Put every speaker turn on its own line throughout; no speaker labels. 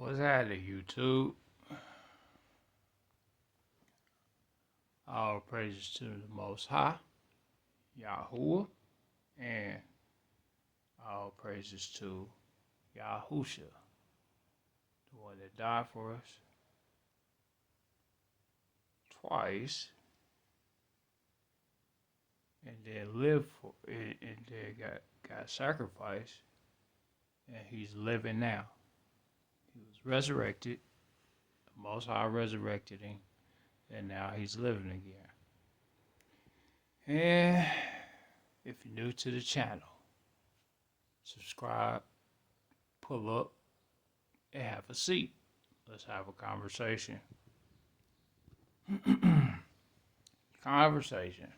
What's happening, YouTube? All praises to the Most High, YAHUAH, and all praises to YAHUSHA, the one that died for us twice, and then lived for it, and then got sacrificed, and he's living now. He was resurrected. The Most High resurrected him, and now he's living again. And if you're new to the channel, subscribe, pull up, and have a seat. Let's have a conversation. Conversation.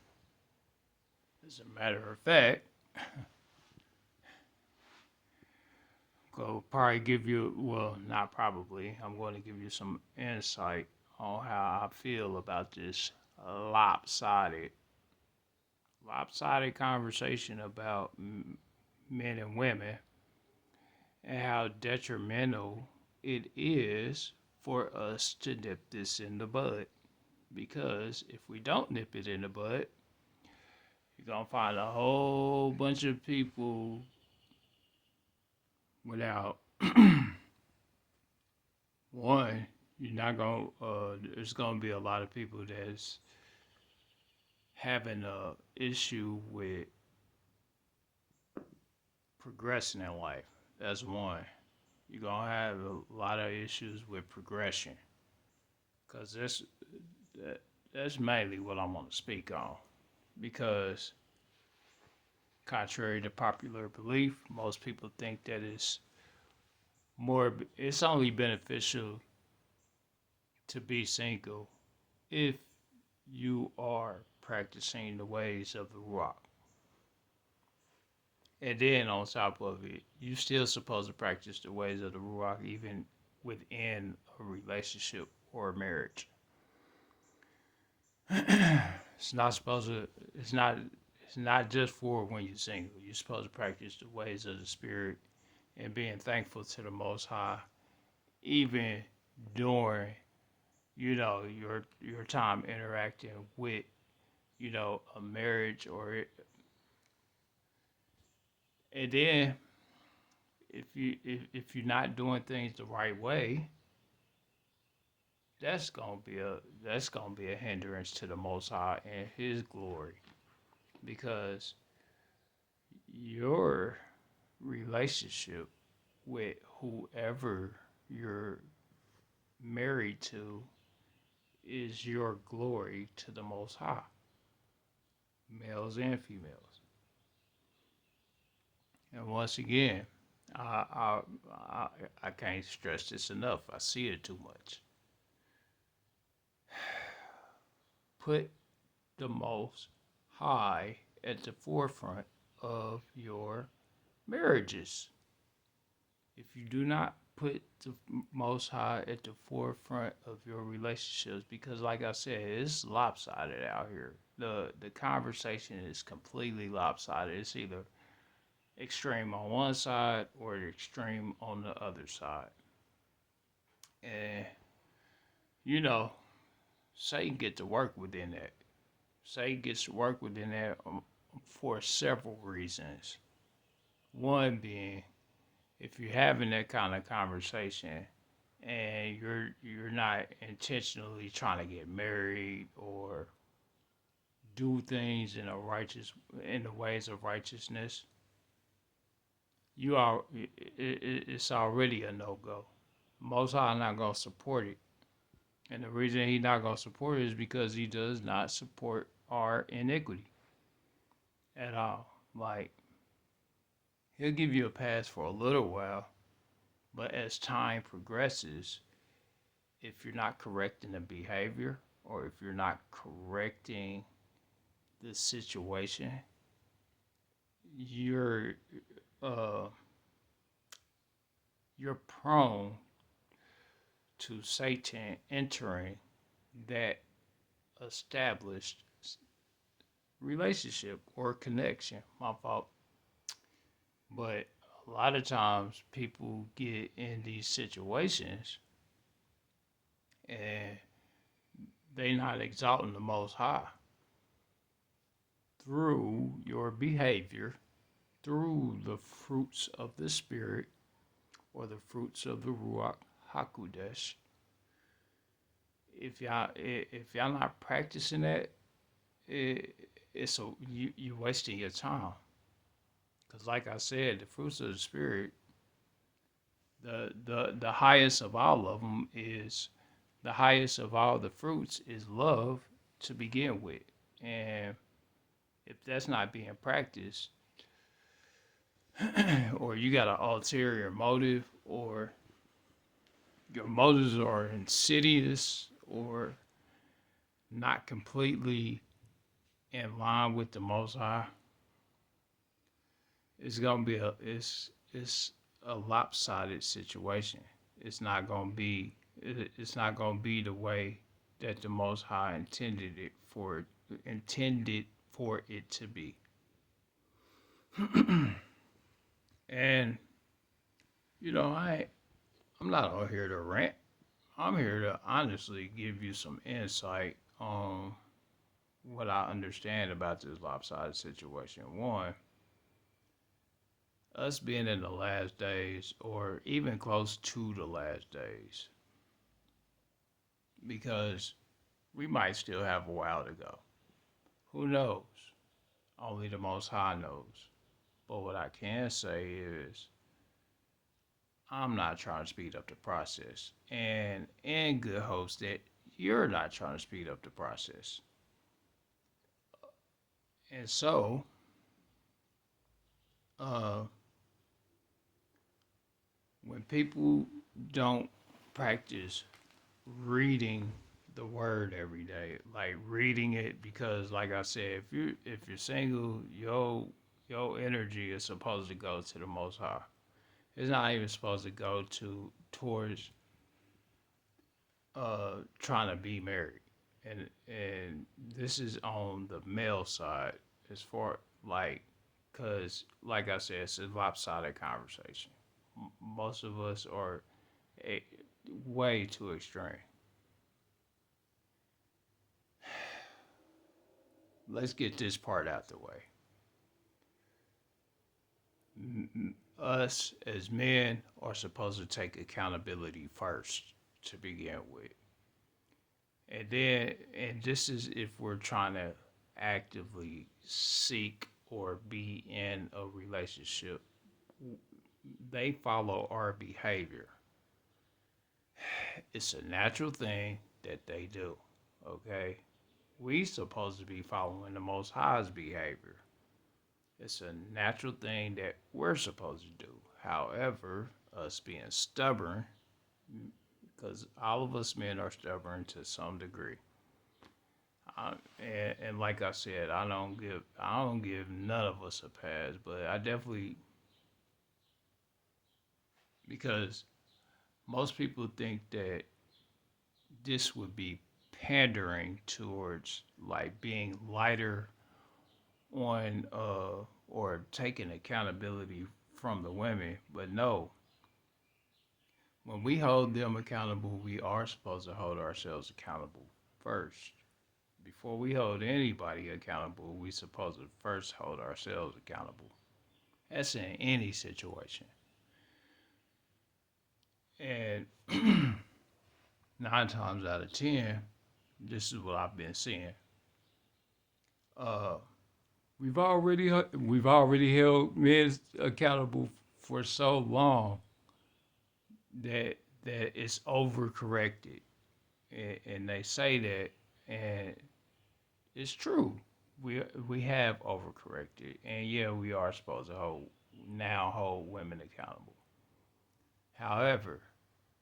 As a matter of fact, I'll probably give you, well, not probably, I'm going to give you some insight on how I feel about this lopsided conversation about men and women, and how detrimental it is for us to nip this in the bud. Because if we don't nip it in the bud, you're going to find a whole bunch of people without one, you're not going there's going to be a lot of people that's having a issue with progressing in life. That's one. You're going to have a lot of issues with progression, because that's mainly what I'm going to speak on. Because contrary to popular belief, most people think that it's only beneficial to be single if you are practicing the ways of the RUACH. And then on top of it, you're still supposed to practice the ways of the RUACH even within a relationship or a marriage. It's not just for when you're single. You're supposed to practice the ways of the Spirit and being thankful to the Most High, even during, your time interacting with, a marriage and then if you're not doing things the right way, that's gonna be a hindrance to the Most High and His glory, because your relationship with whoever you're married to is your glory to the Most High, males and females. And once again, I can't stress this enough. I see it too much. Put the Most High at the forefront of your marriages. If you do not put the Most High at the forefront of your relationships, because like I said, it's lopsided out here. The conversation is completely lopsided. It's either extreme on one side or extreme on the other side. And, Satan gets to work within that. Satan gets to work within that for several reasons. One being, if you're having that kind of conversation and you're not intentionally trying to get married or do things in the ways of righteousness, it's already a no-go. Most High not gonna support it, and the reason He's not gonna support it is because He does not support our iniquity at all. Like, He'll give you a pass for a little while, but as time progresses, if you're not correcting the behavior or if you're not correcting the situation, you're prone to Satan entering that established relationship or connection. My fault. But a lot of times people get in these situations and they not exalting the Most High through your behavior, through the fruits of the Spirit or the fruits of the RUACH HaKodesh. If y'all not practicing that, you wasting your time. Because like I said, the fruits of the Spirit, the highest of all of them is the highest of all the fruits is love to begin with. And if that's not being practiced, or you got an ulterior motive, or your motives are insidious or not completely in line with the Most High, it's gonna be it's a lopsided situation. It's not gonna be it's not gonna be the way that the Most High intended for it to be. And I'm not on here to rant. I'm here to honestly give you some insight on what I understand about this lopsided situation. One, us being in the last days, or even close to the last days, because we might still have a while to go. Who knows? Only the Most High knows. But what I can say is, I'm not trying to speed up the process. And in good hopes that you're not trying to speed up the process. And so, when people don't practice reading the word every day, like reading it, because like I said, if you're single, your energy is supposed to go to the Most High. It's not even supposed to go towards trying to be married. And this is on the male side, as far like, because like I said, it's a lopsided conversation. Most of us are a, way too extreme. Let's get this part out the way. Us as men are supposed to take accountability first to begin with. And this is if we're trying to actively seek or be in a relationship. They follow our behavior. It's a natural thing that they do, okay? We supposed to be following the Most High's behavior. It's a natural thing that we're supposed to do. However, us being stubborn, because all of us men are stubborn to some degree. And like I said, I don't give none of us a pass, but I definitely, because most people think that this would be pandering towards like being lighter on or taking accountability from the women, but no. When we hold them accountable, we are supposed to hold ourselves accountable first. Before we hold anybody accountable, we supposed to first hold ourselves accountable. That's in any situation. And 9 times out of 10, this is what I've been seeing. Uh, we've already held men accountable for so long that it's overcorrected, and they say that, and it's true. We have overcorrected, and yeah, we are supposed to hold women accountable. However,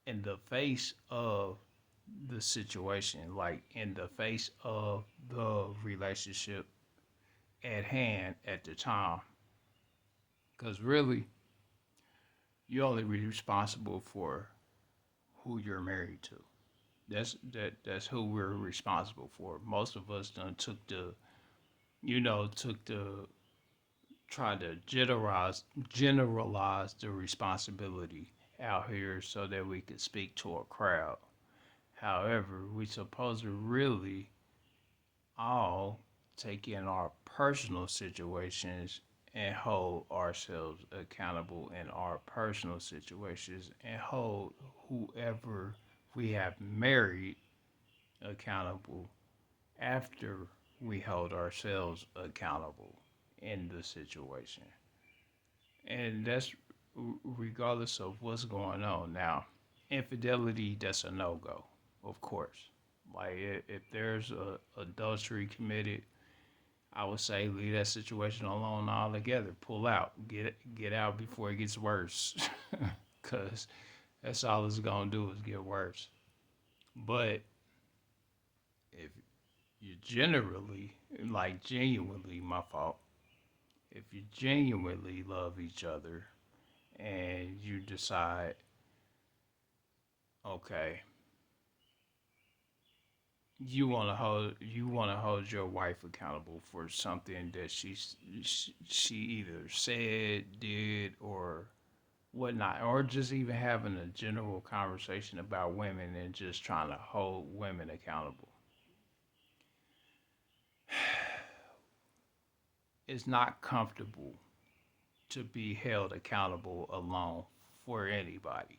in the face of the situation, like in the face of the relationship at hand at the time, because really, you're only responsible for who you're married to. That's who we're responsible for. Most of us done took the try to generalize the responsibility out here so that we could speak to a crowd. However, we supposed to really all take in our personal situations and hold ourselves accountable in our personal situations and hold whoever we have married accountable after we hold ourselves accountable in the situation. And that's regardless of what's going on. Now, infidelity, that's a no go, of course. Like if there's adultery committed, I would say leave that situation alone altogether. Pull out, get out before it gets worse, because that's all it's gonna do is get worse. But if you generally, like genuinely, my fault, if you genuinely love each other and you decide, okay, you want to hold your wife accountable for something that she either said, did, or whatnot, or just even having a general conversation about women and just trying to hold women accountable. It's not comfortable to be held accountable alone for anybody.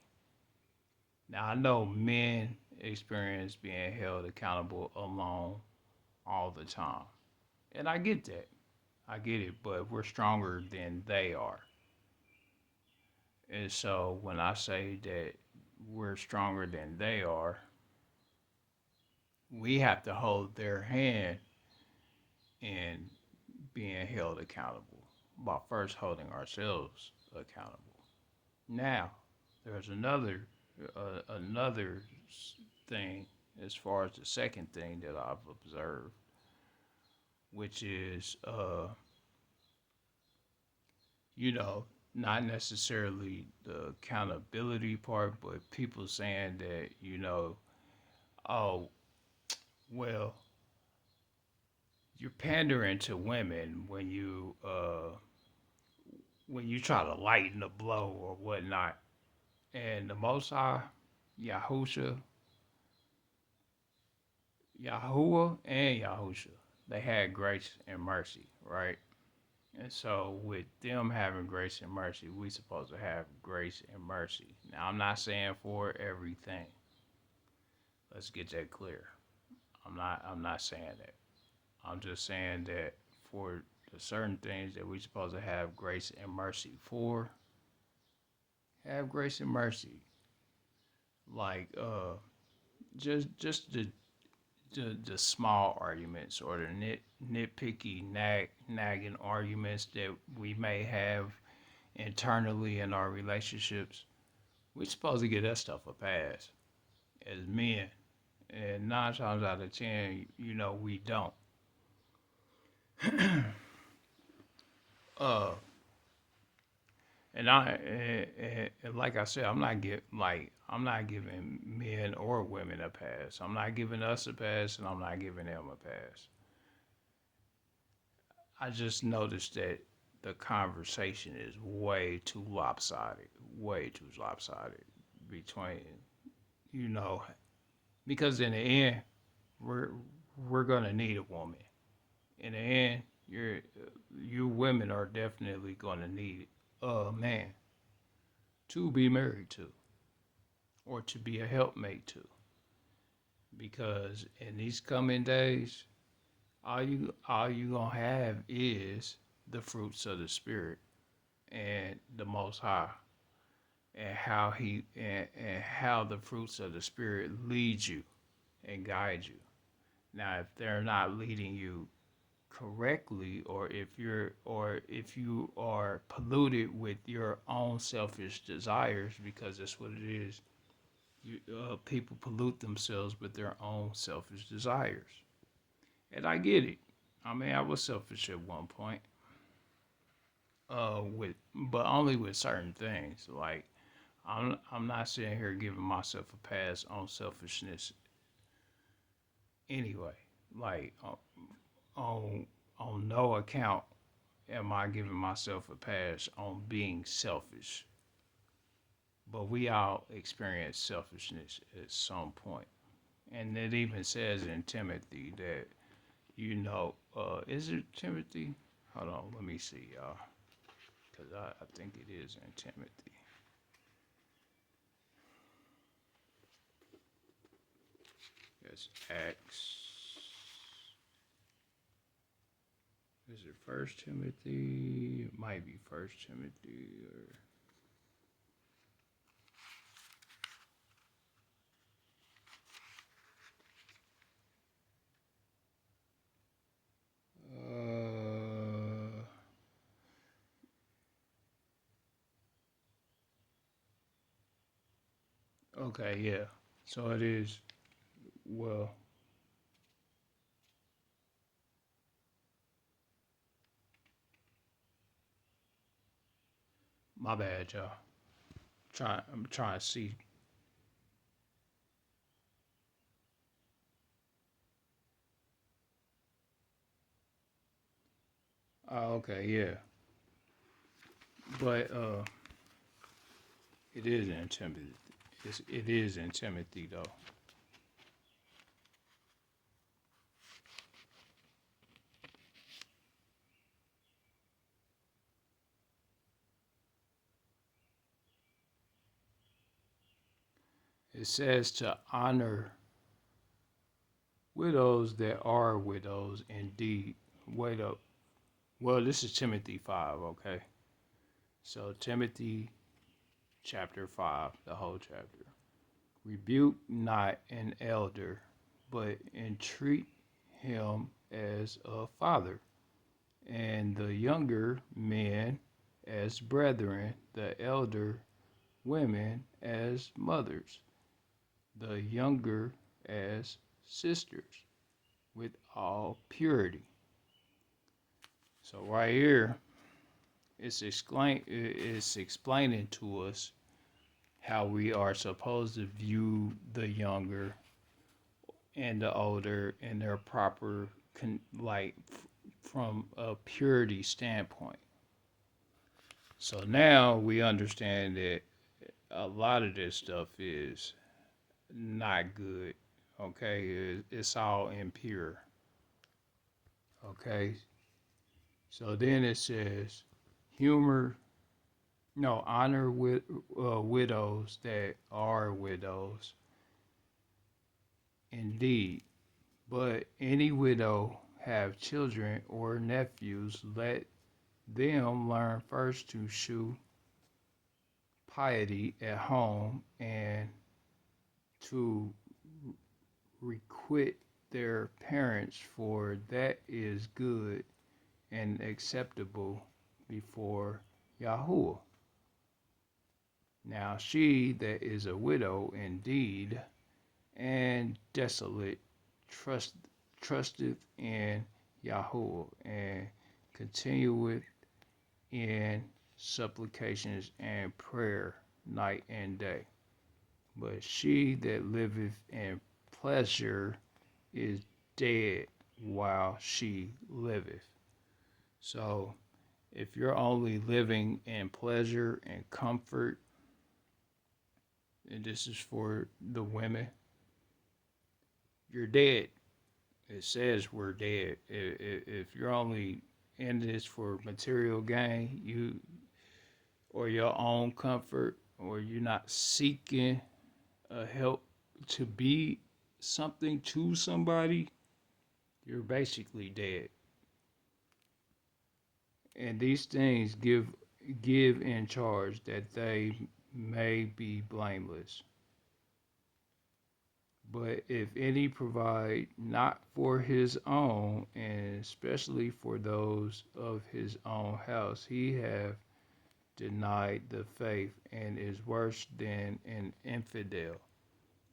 Now, I know men experience being held accountable alone all the time. And I get that. I get it, but we're stronger than they are. And so when I say that we're stronger than they are, we have to hold their hand in being held accountable by first holding ourselves accountable. Now, there's another thing as far as the second thing that I've observed, which is you know, not necessarily the accountability part, but people saying that, oh, well, you're pandering to women when you try to lighten the blow or whatnot. And the Most High, Yahusha, YAHUAH, and YAHUSHA, they had grace and mercy, right? And so, with them having grace and mercy, we supposed to have grace and mercy. Now, I'm not saying for everything. Let's get that clear. I'm not saying that. I'm just saying that for the certain things that we supposed to have grace and mercy for, have grace and mercy. Like just the small arguments or the nitpicky nagging arguments that we may have internally in our relationships. We supposed to get that stuff a pass as men, and 9 times out of 10, we don't. uh, and like I said, I'm not giving men or women a pass. I'm not giving us a pass, and I'm not giving them a pass. I just noticed that the conversation is way too lopsided between, you know, because in the end, we're we're gonna need a woman. In the end, you women are definitely gonna need a man to be married to or to be a helpmate to, because in these coming days, all you gonna have is the fruits of the spirit and the Most High, and how the fruits of the spirit lead you and guide you. Now, if they're not leading you correctly, or if you are polluted with your own selfish desires, because that's what it is. People pollute themselves with their own selfish desires, and I get it. I mean, I was selfish at one point, but only with certain things. Like I'm not sitting here giving myself a pass on selfishness anyway. Like on on no account am I giving myself a pass on being selfish? But we all experience selfishness at some point. And it even says in Timothy that, is it Timothy? Hold on, let me see, y'all. Because I think it is in Timothy. It's Acts. Is it First Timothy? It might be First Timothy okay, yeah. So it is. Well, my bad, y'all. I'm trying to see. Oh, okay, yeah. But it is in Timothy. It is in Timothy though. It says to honor widows that are widows indeed. Wait up. Well, this is Timothy 5, okay? So Timothy chapter 5, the whole chapter. Rebuke not an elder, but entreat him as a father, and the younger men as brethren, the elder women as mothers, the younger as sisters, with all purity. So right here, it's explaining to us how we are supposed to view the younger and the older in their proper from a purity standpoint. So now we understand that a lot of this stuff is not good. Okay, it's all impure. Okay, so then it says, humor, no, honor with widows that are widows. Indeed, but any widow have children or nephews, let them learn first to shew piety at home and to requite their parents, for that is good and acceptable before YAHUAH. Now she that is a widow indeed and desolate trusteth in YAHUAH and continueth in supplications and prayer night and day. But she that liveth in pleasure is dead while she liveth. So if you're only living in pleasure and comfort, and this is for the women, you're dead. It says we're dead. If you're only in this for material gain, or your own comfort, or you're not seeking help to be something to somebody, you're basically dead. And these things give in charge that they may be blameless. But if any provide not for his own, and especially for those of his own house, he have denied the faith and is worse than an infidel.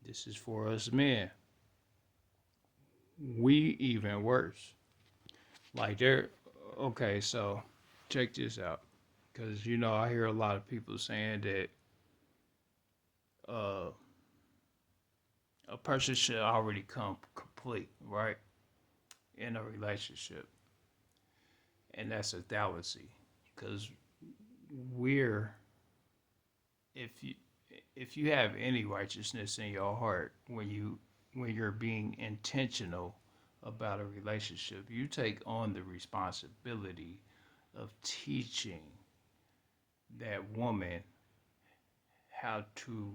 This is for us men. We even worse. Like okay, so check this out. Because, I hear a lot of people saying that uh, a person should already come complete, right? In a relationship. and that's a fallacy. Because we're if you if you have any righteousness in your heart when you're being intentional about a relationship, you take on the responsibility of teaching that woman how to,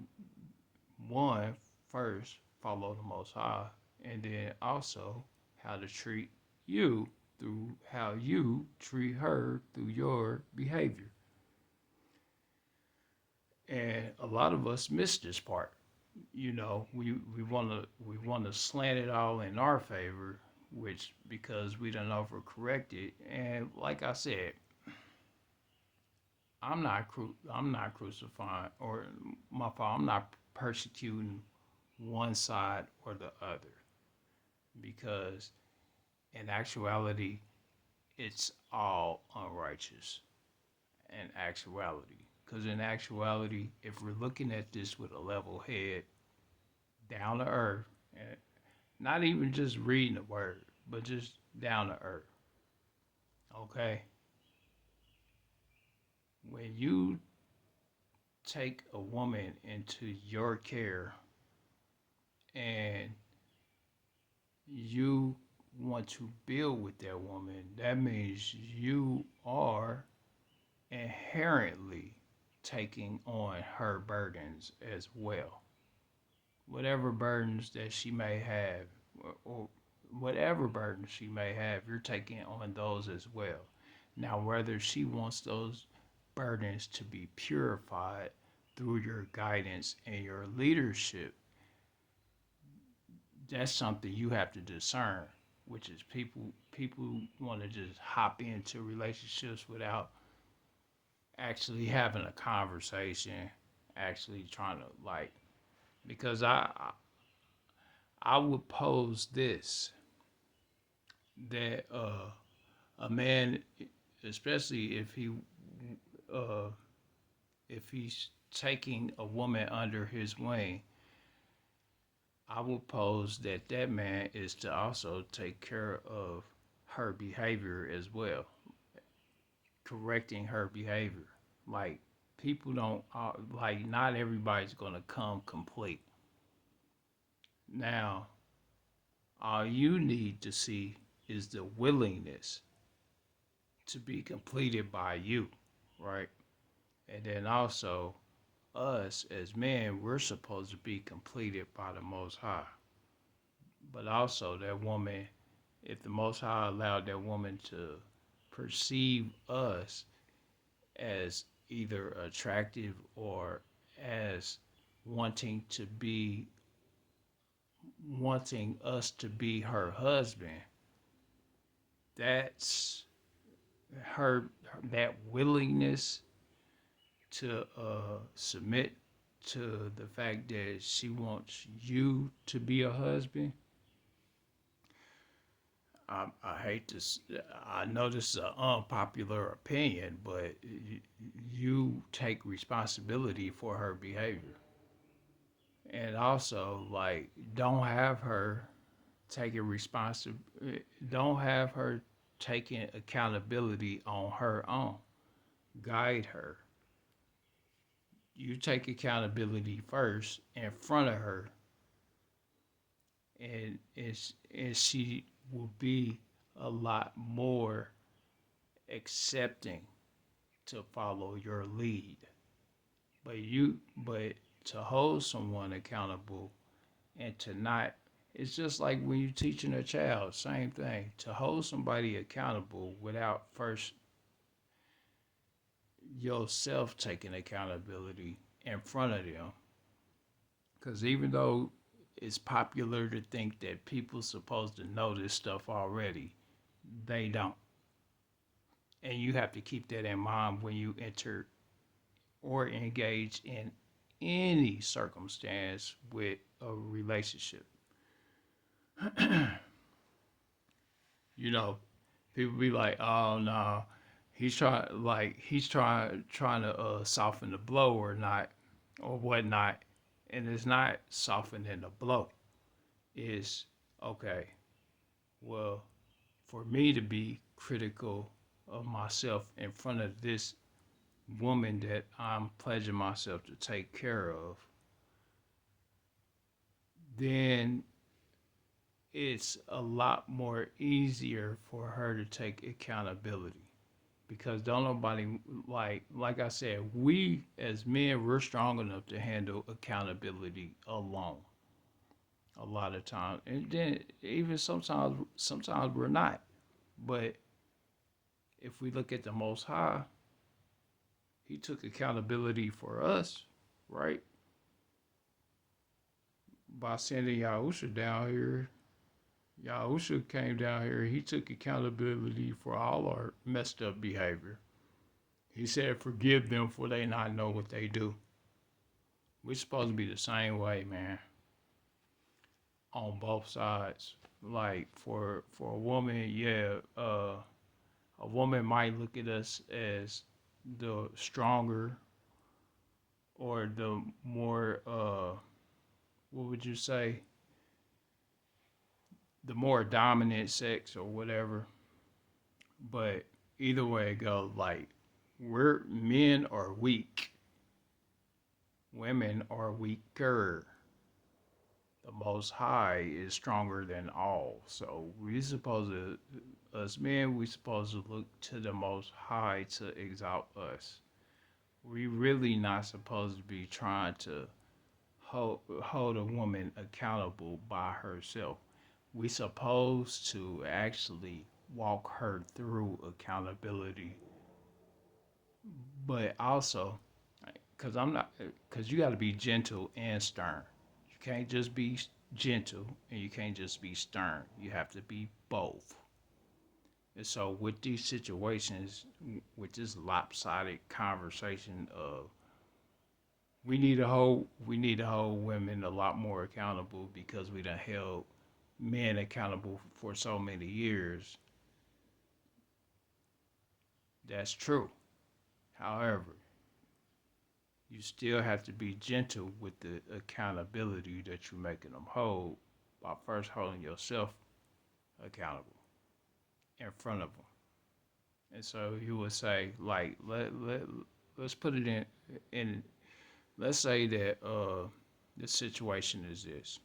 one, first follow the Most High, and then also how to treat you through how you treat her through your behavior. And a lot of us miss this part. We want to slant it all in our favor, which because we done overcorrected. And like I said, I'm not crucifying or my fault. I'm not persecuting one side or the other because in actuality, it's all unrighteous. In actuality, because in actuality, if we're looking at this with a level head, down to earth, and not even just reading the word, but just down to earth, okay? When you take a woman into your care and you want to build with that woman, that means you are inherently taking on her burdens as well. Whatever burdens that she may have, or whatever burdens she may have, you're taking on those as well. Now, whether she wants those burdens to be purified through your guidance and your leadership, that's something you have to discern. Which is people want to just hop into relationships without actually having a conversation, actually trying to like because I would pose this that a man, especially uh, if he's taking a woman under his wing, I would pose that that man is to also take care of her behavior as well, correcting her behavior. Like people don't like not everybody's gonna come complete. Now, all you need to see is the willingness to be completed by you, right? And then also, us as men, we're supposed to be completed by the Most High. But also, that woman, if the Most High allowed that woman to perceive us as either attractive or as wanting to be wanting us to be her husband, that's her that willingness to submit to the fact that she wants you to be a husband. I hate this. I know this is an unpopular opinion, but you take responsibility for her behavior, and also like taking responsi- don't have her taking accountability on her own. Guide her. You take accountability first in front of her, and she will be a lot more accepting to follow your lead. But to hold someone accountable and to not, it's just like when you're teaching a child, same thing. To hold somebody accountable without first yourself taking accountability in front of them. Because even though it's popular to think that people supposed to know this stuff already, they don't. And you have to keep that in mind when you enter or engage in any circumstance with a relationship. You know, people be like, "Oh no, he's trying to soften the blow or not, or whatnot," and it's not softening the blow. It's okay. Well, for me to be critical of myself in front of this woman that I'm pledging myself to take care of, then it's a lot more easier for her to take accountability. Because don't nobody, like I said, we as men, we're strong enough to handle accountability alone a lot of times. And then even sometimes we're not. But if we look at the Most High, He took accountability for us, right? By sending YAHUSHA down here. YAHUSHA came down here. He took accountability for all our messed up behavior. He said, forgive them for they not know what they do. We're supposed to be the same way, man, on both sides. Like for a woman, yeah, a woman might look at us as the stronger or the more, what would you say, the more dominant sex or whatever. But either way it goes, like, we're men are weak, women are weaker. The Most High is stronger than all. So we supposed to, us men, we supposed to look to the Most High to exalt us. We really not supposed to be trying to hold a woman accountable by herself. We supposed to actually walk her through accountability, but also, because you got to be gentle and stern. You can't just be gentle and you can't just be stern. You have to be both. And so with these situations, with this lopsided conversation of we need to hold women a lot more accountable because we done held men accountable for so many years. That's true. However, you still have to be gentle with the accountability that you're making them hold by first holding yourself accountable in front of them. And so you would say, like, let's put it in let's say that this situation is this.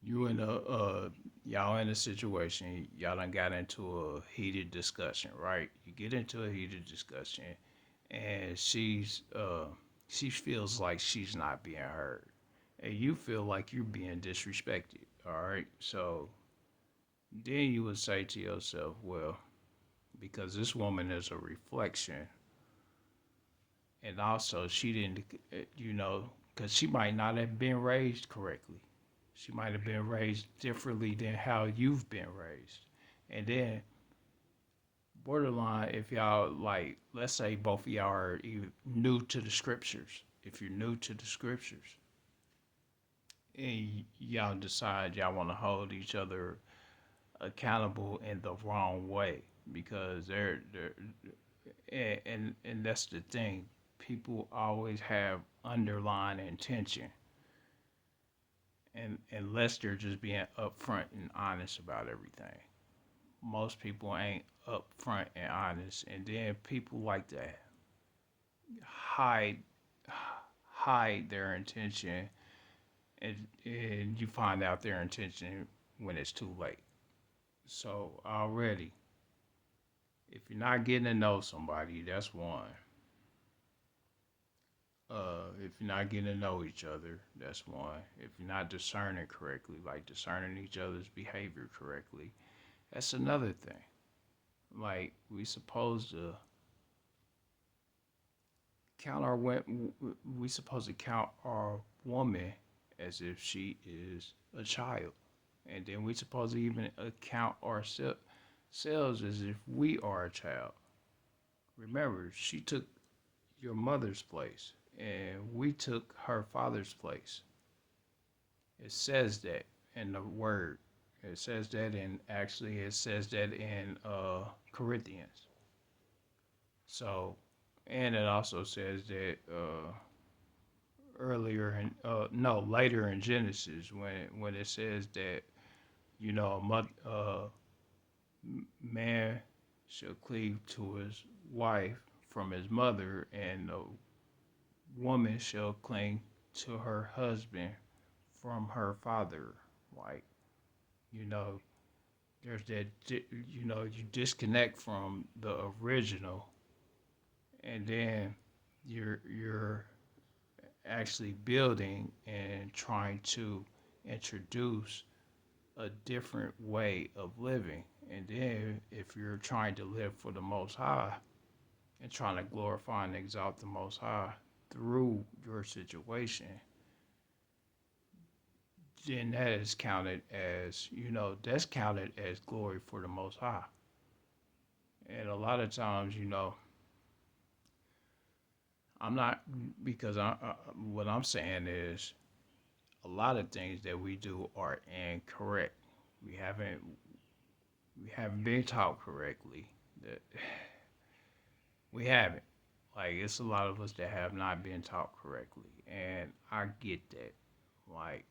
You in y'all in a situation, y'all done got into a heated discussion, right? You get into a heated discussion and she feels like she's not being heard. And you feel like you're being disrespected. All right. So then you would say to yourself, well, because this woman is a reflection, and also she didn't, because she might not have been raised correctly. She might have been raised differently than how you've been raised. And then borderline, if y'all, like, let's say both of y'all are new to the scriptures. If you're new to the scriptures and y'all decide y'all want to hold each other accountable in the wrong way, because and that's the thing. People always have underlying intention, and unless they're just being upfront and honest about everything. Most people ain't upfront and honest, and then people like to hide hide their intention, and you find out their intention when it's too late. So already, if you're not getting to know somebody, that's one. If you're not getting to know each other, that's one. If you're not discerning correctly, like discerning each other's behavior correctly, that's another thing. Like, we supposed to we supposed to count our woman as if she is a child, and then we supposed to even account ourselves as if we are a child. Remember, she took your mother's place, and we took her father's place. It says that in the word. It says that it says that in Corinthians. So, and it also says that later in Genesis when it says that, you know, man shall cleave to his wife from his mother, and the woman shall cling to her husband from her father. Like, you know, there's that, you disconnect from the original, and then you're actually building and trying to introduce a different way of living. And then if you're trying to live for the Most High and trying to glorify and exalt the Most High through your situation, then that is counted as, that's counted as glory for the Most High. And a lot of times, I'm not, because what I'm saying is a lot of things that we do are incorrect. We haven't we haven't been taught correctly. That we haven't. Like, it's a lot of us that have not been taught correctly, and I get that. Like,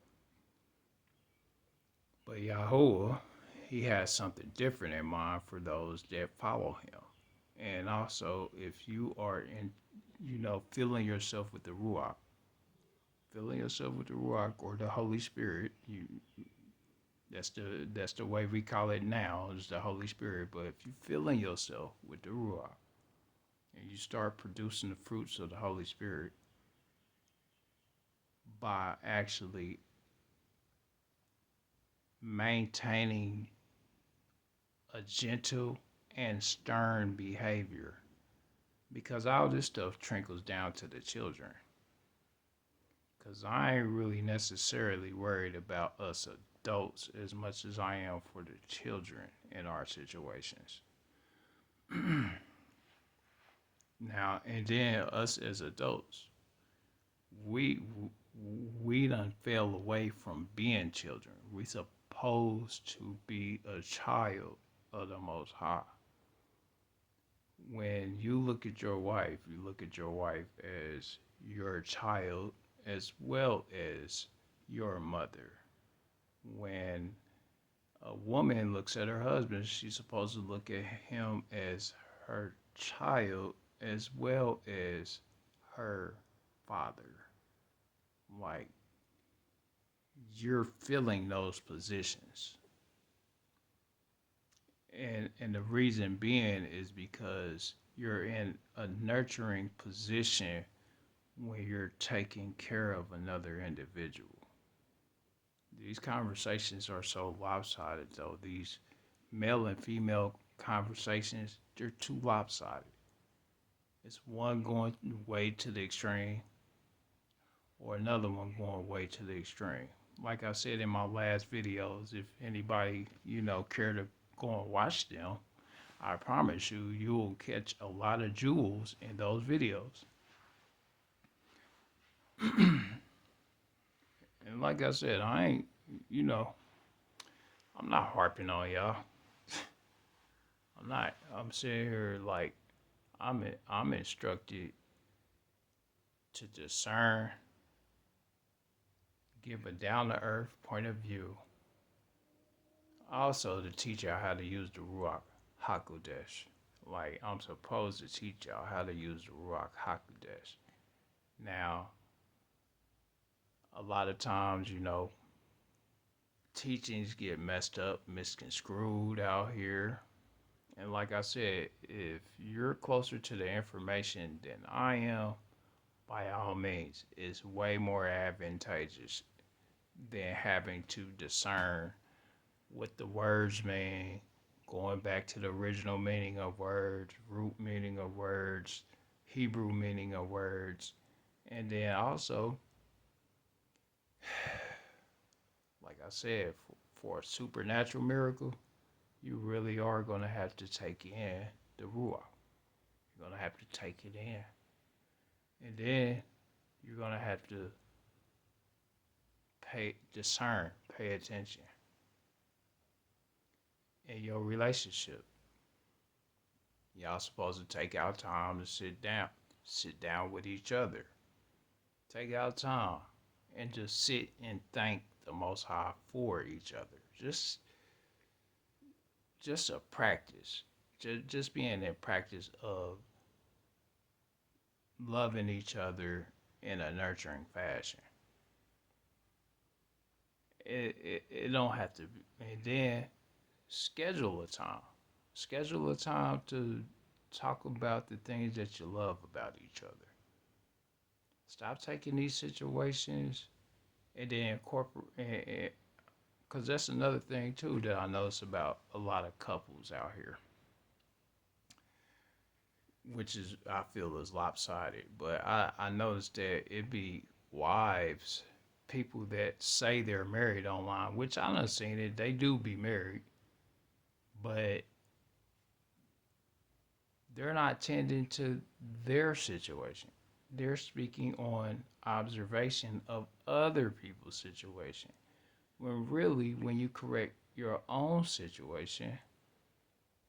but Yahuwah, he has something different in mind for those that follow him. And also, if you are in, filling yourself with the Ruach, or the Holy Spirit, that's the way we call it now, is the Holy Spirit. But if you filling yourself with the Ruach and you start producing the fruits of the Holy Spirit by actually maintaining a gentle and stern behavior, because all this stuff trickles down to the children. Because I ain't really necessarily worried about us adults as much as I am for the children in our situations. Now, and then us as adults, we done fell away from being children. We supposed to be a child of the Most High. When you look at your wife, you look at your wife as your child as well as your mother. When a woman looks at her husband, she's supposed to look at him as her child as well as her father. Like, you're filling those positions. And the reason being is because you're in a nurturing position when you're taking care of another individual. These conversations are so lopsided, though. These male and female conversations, they're too lopsided. It's one going way to the extreme or another one going way to the extreme. Like I said in my last videos, if anybody, care to go and watch them, I promise you, you'll catch a lot of jewels in those videos. And like I said, I ain't, I'm not harping on y'all. I'm not. I'm sitting here like I'm instructed to discern, give a down to earth point of view. Also to teach y'all how to use the Ruach HaKodesh. Like, I'm supposed to teach y'all how to use the Ruach HaKodesh. Now, a lot of times, teachings get messed up, misconstrued out here. And like I said, if you're closer to the information than I am, by all means, it's way more advantageous than having to discern what the words mean, going back to the original meaning of words, root meaning of words, Hebrew meaning of words. And then also, like I said, for a supernatural miracle, you really are going to have to take in the Ruach. You're going to have to take it in. And then you're going to have to pay attention in your relationship. Y'all supposed to take out time to sit down with each other. Take out time and just sit and thank the Most High for each other. Just just a practice, just being in practice of loving each other in a nurturing fashion. It don't have to be, and then schedule a time. Schedule a time to talk about the things that you love about each other. Stop taking these situations and then incorporate, because that's another thing too that I notice about a lot of couples out here, which is I feel is lopsided. But I noticed that it be wives, people that say they're married online, which I done seen it. They do be married, but they're not tending to their situation. They're speaking on observation of other people's situation. When really, when you correct your own situation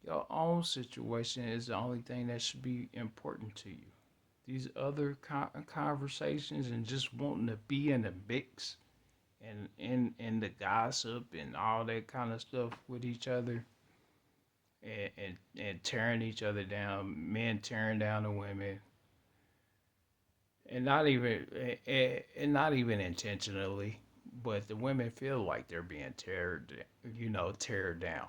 is the only thing that should be important to you. These other conversations and just wanting to be in the mix and in the gossip and all that kind of stuff with each other and tearing each other down, men tearing down the women, and not even intentionally, but the women feel like they're being teared down,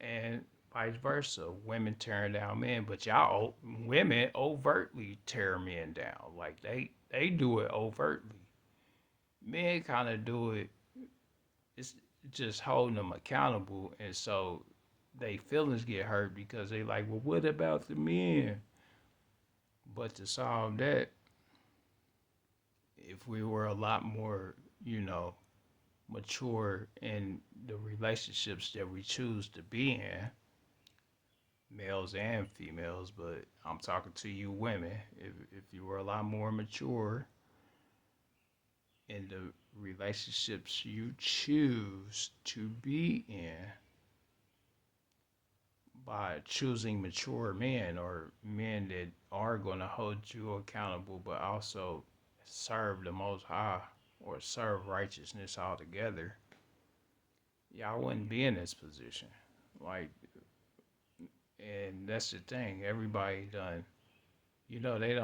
and vice versa, women tearing down men, but y'all women overtly tear men down, like they do it overtly. Men kind of do it. It's just holding them accountable, and so they feelings get hurt because they like, well, what about the men? But to solve that, if we were a lot more, mature in the relationships that we choose to be in, males and females, but I'm talking to you women. If you were a lot more mature in the relationships you choose to be in by choosing mature men or men that are going to hold you accountable, but also serve the Most High or serve righteousness altogether, y'all wouldn't be in this position. Like, and that's the thing. Everybody done, they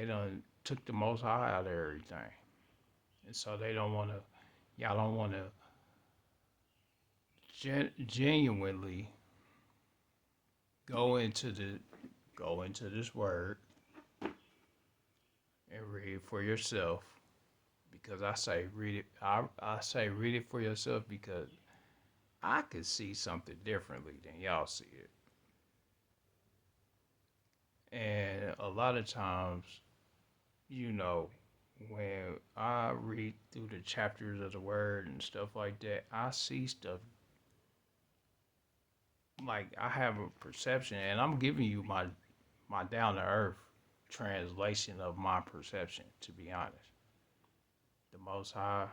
done took the Most High out of everything, and so they don't want to. Y'all don't want to genuinely go into the go into this word and read it for yourself. Because I say read it. I say read it for yourself because I could see something differently than y'all see it. And a lot of times, you know, when I read through the chapters of the word and stuff like that, I see stuff like I have a perception, and I'm giving you my down to earth translation of my perception. To be honest, the Most High,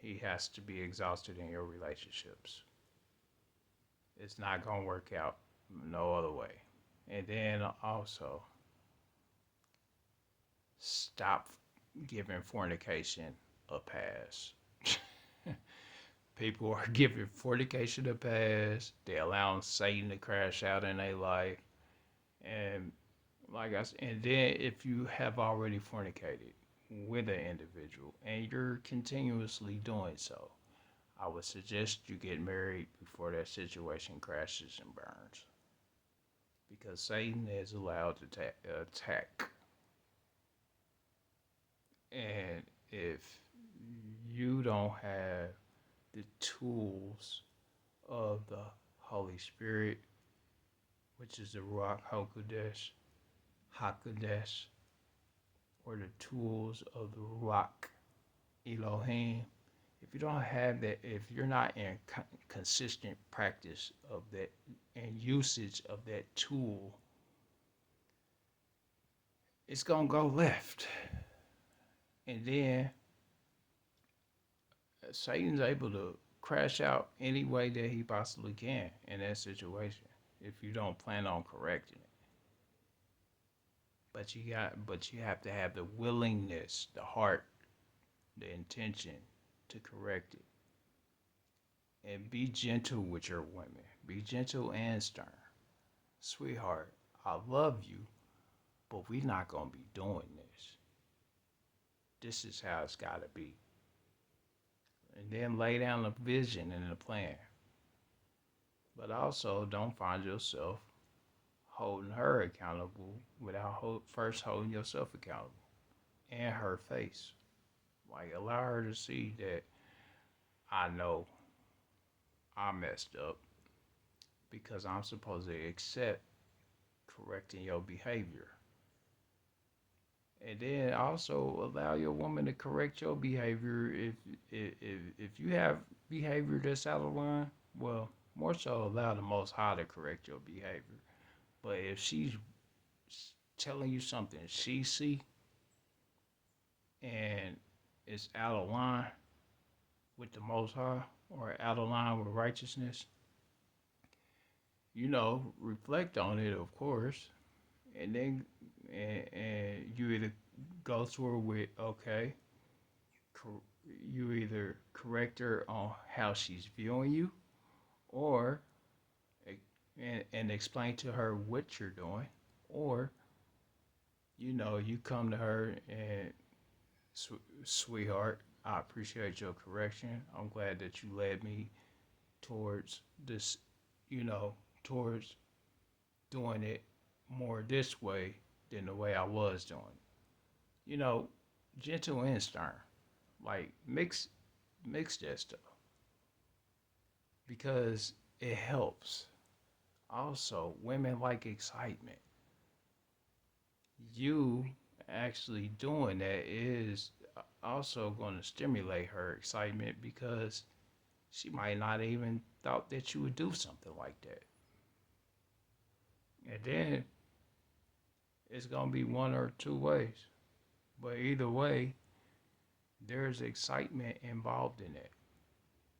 He has to be exhausted in your relationships. It's not gonna work out no other way. And then also stop giving fornication a pass. People are giving fornication a pass. They allowing Satan to crash out in their life. And like I said, and then if you have already fornicated with an individual and you're continuously doing so, I would suggest you get married before that situation crashes and burns. Because Satan is allowed to attack. And if you don't have the tools of the Holy Spirit, which is the Hakodesh, or the tools of the Ruach Elohim, if you don't have that, if you're not in consistent practice of that and usage of that tool, it's gonna go left. And then Satan's able to crash out any way that he possibly can in that situation if you don't plan on correcting it. But you have to have the willingness, the heart, the intention to correct it. And be gentle with your women. Be gentle and stern. Sweetheart, I love you, but we're not going to be doing this. This is how it's got to be. And then lay down a vision and a plan. But also, don't find yourself holding her accountable without first holding yourself accountable and her face. Like, allow her to see that I know I messed up because I'm supposed to accept correcting your behavior. And then also allow your woman to correct your behavior if you have behavior that's out of line. Well, more so allow the Most High to correct your behavior. But if she's telling you something she see and it's out of line with the Most High or out of line with righteousness, reflect on it, of course, and then and you either go to her with okay, you either correct her on how she's viewing you, or and explain to her what you're doing, or you come to her and sweetheart, I appreciate your correction. I'm glad that you led me towards this, towards doing it more this way than the way I was doing. You know, gentle and stern. Like mix that stuff because it helps. Also, women like excitement. You actually doing that is also going to stimulate her excitement because she might not even thought that you would do something like that. And then it's going to be one or two ways. But either way, there's excitement involved in it.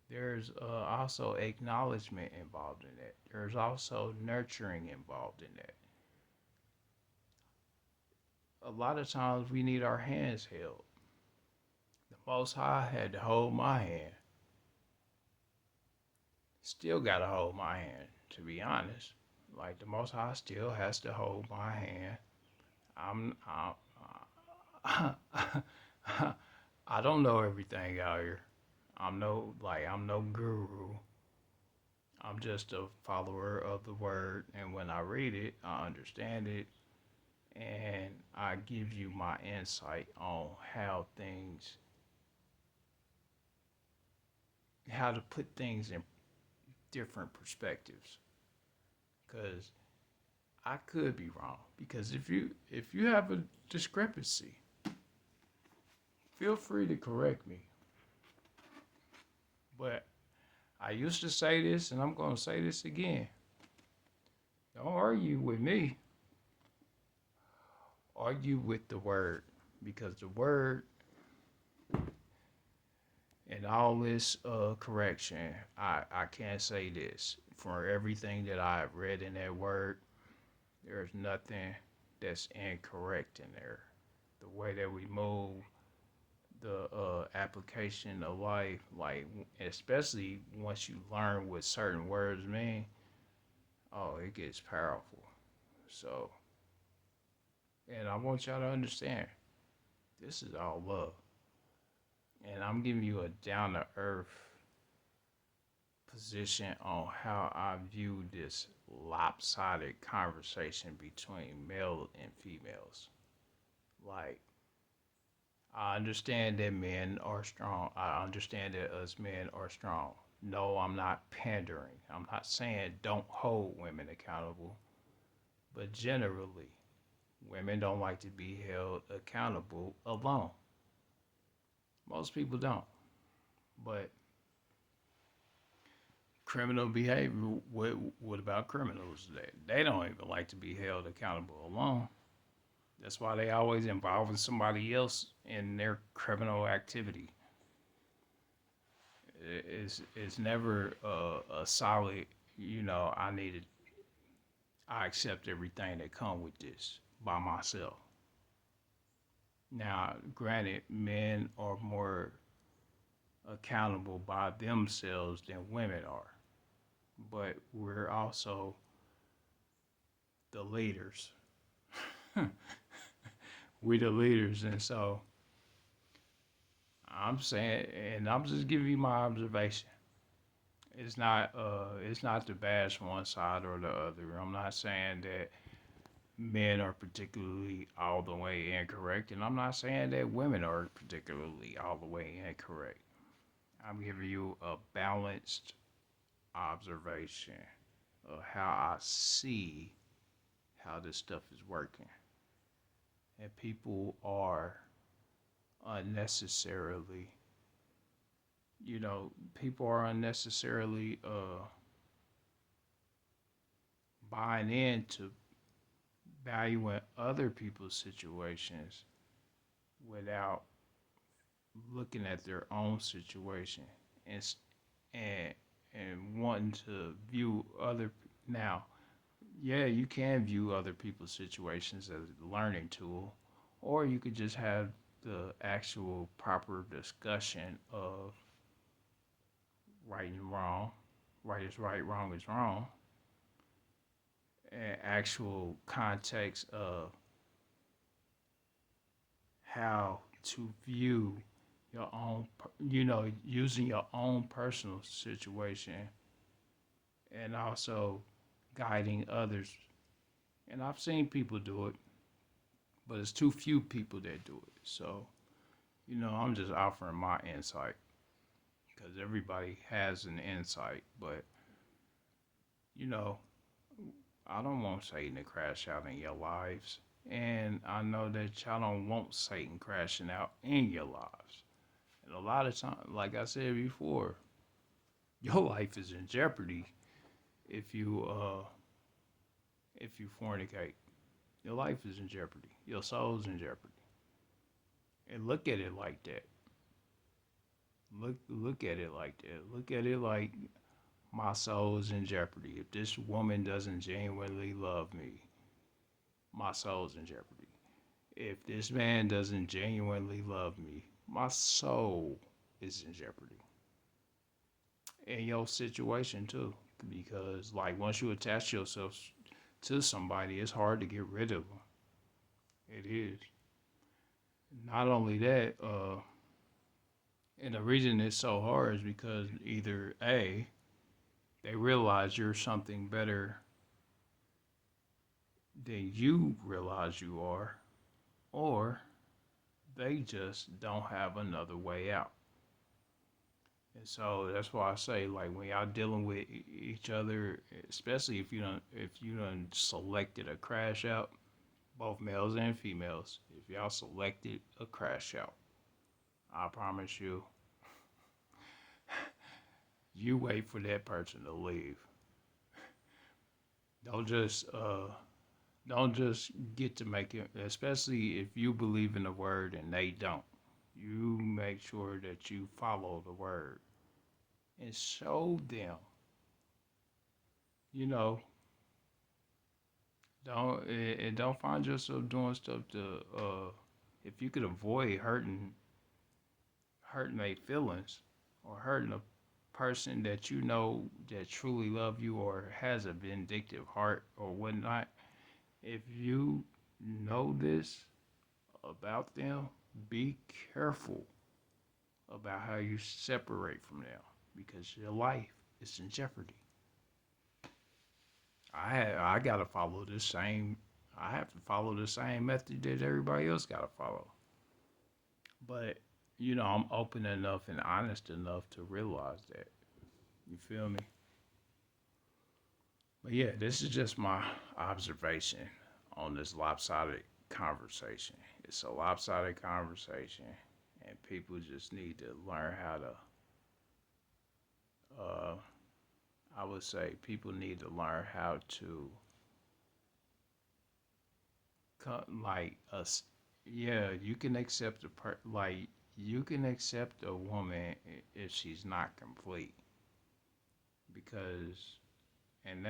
There's also acknowledgement involved in it. There's also nurturing involved in it. A lot of times we need our hands held. The Most High had to hold my hand. Still got to hold my hand, to be honest. Like the Most High still has to hold my hand. I'm I don't know everything out here. I'm no guru. I'm just a follower of the word, and when I read it, I understand it, and I give you my insight on how to put things in different perspectives. Because I could be wrong. Because if you have a discrepancy, feel free to correct me. But I used to say this, and I'm going to say this again. Don't argue with me. Argue with the word. Because the word and all this correction, I can't say this. For everything that I've read in that word, there's nothing that's incorrect in there. The way that we move, the application of life, like especially once you learn what certain words mean, oh, it gets powerful. So, and I want y'all to understand, this is all love, and I'm giving you a down to earth position on how I view this lopsided conversation between male and females. Like, I understand that men are strong. I understand that us men are strong. No, I'm not pandering. I'm not saying don't hold women accountable. But generally, women don't like to be held accountable alone. Most people don't. But criminal behavior, what about criminals? They don't even like to be held accountable alone. That's why they always involving somebody else in their criminal activity. It's never a solid, I accept everything that come with this by myself. Now, granted, men are more accountable by themselves than women are. But we're also the leaders. We the leaders, and so I'm saying, and I'm just giving you my observation. It's not to bash one side or the other. I'm not saying that men are particularly all the way incorrect, and I'm not saying that women are particularly all the way incorrect. I'm giving you a balanced observation of how I see how this stuff is working. And people are unnecessarily, people are unnecessarily buying into valuing other people's situations without looking at their own situation and and and wanting to view other now. Yeah, you can view other people's situations as a learning tool, or you could just have the actual proper discussion of right and wrong, right is right, wrong is wrong, and actual context of how to view your own, using your own personal situation and also guiding others. And I've seen people do it, but it's too few people that do it. So, I'm just offering my insight because everybody has an insight, but, you know, I don't want Satan to crash out in your lives. And I know that y'all don't want Satan crashing out in your lives. And a lot of times, like I said before, your life is in jeopardy if you fornicate. Your life is in jeopardy. Your soul's in jeopardy. And look at it like that. Look at it like that. Look at it like my soul is in jeopardy. If this woman doesn't genuinely love me, my soul's in jeopardy. If this man doesn't genuinely love me, my soul is in jeopardy. In your situation too. Because like once you attach yourself to somebody, it's hard to get rid of them. It is. Not only that, and the reason it's so hard is because either A, they realize you're something better than you realize you are, or they just don't have another way out. And so that's why I say, like, when y'all dealing with each other, especially if you done selected a crash out, both males and females, if y'all selected a crash out, I promise you, you wait for that person to leave. Don't just don't just get to make it, especially if you believe in the word and they don't. You make sure that you follow the word and show them. You know, don't find yourself doing stuff to if you could avoid hurting their feelings or hurting a person that you know that truly love you or has a vindictive heart or whatnot. If you know this about them, be careful about how you separate from them because your life is in jeopardy. I gotta follow this same. I have to follow the same method that everybody else gotta follow. But I'm open enough and honest enough to realize that. You feel me? But yeah, this is just my observation on this lopsided conversation. It's a lopsided conversation, and people just need to learn how to. Uh, I would say people need to learn how to like us. Yeah, you can accept like you can accept a woman if she's not complete because and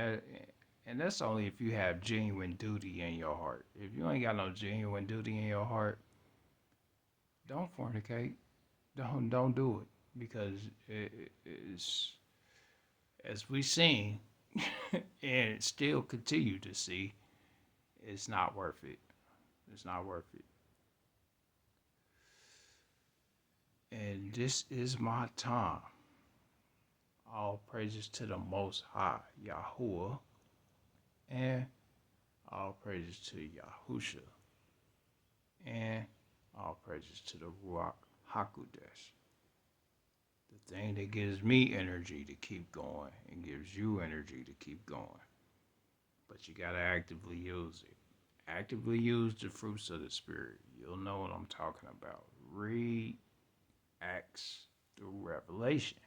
that's only if you have genuine duty in your heart. If you ain't got no genuine duty in your heart, don't fornicate. Don't do it. because it is, as we seen, and still continue to see, it's not worth it. It's not worth it. And this is my time. All praises to the Most High, Yahuwah, and all praises to Yahusha, and all praises to the RUACH HaKodesh. The thing that gives me energy to keep going and gives you energy to keep going. But you gotta actively use it. Actively use the fruits of the Spirit. You'll know what I'm talking about. Read Acts through Revelation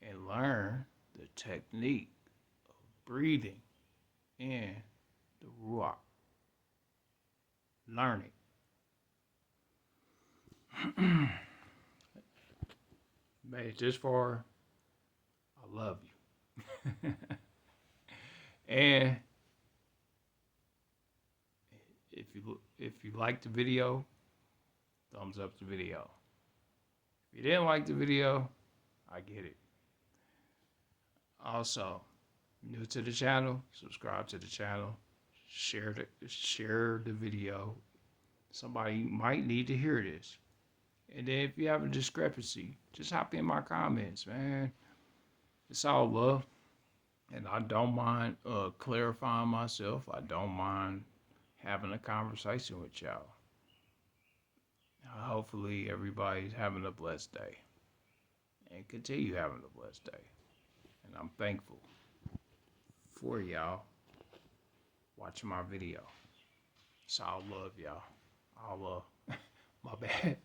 and learn the technique of breathing in the Ruach. Learn it. Made it this far, I love you. And if you like the video, thumbs up the video. If you didn't like the video, I get it. Also, new to the channel, subscribe to the channel, share the video. Somebody might need to hear this. And then if you have a discrepancy, just hop in my comments, man. It's all love. And I don't mind clarifying myself. I don't mind having a conversation with y'all. Hopefully everybody's having a blessed day. And continue having a blessed day. And I'm thankful for y'all watching my video. It's all love, y'all. All love. My bad.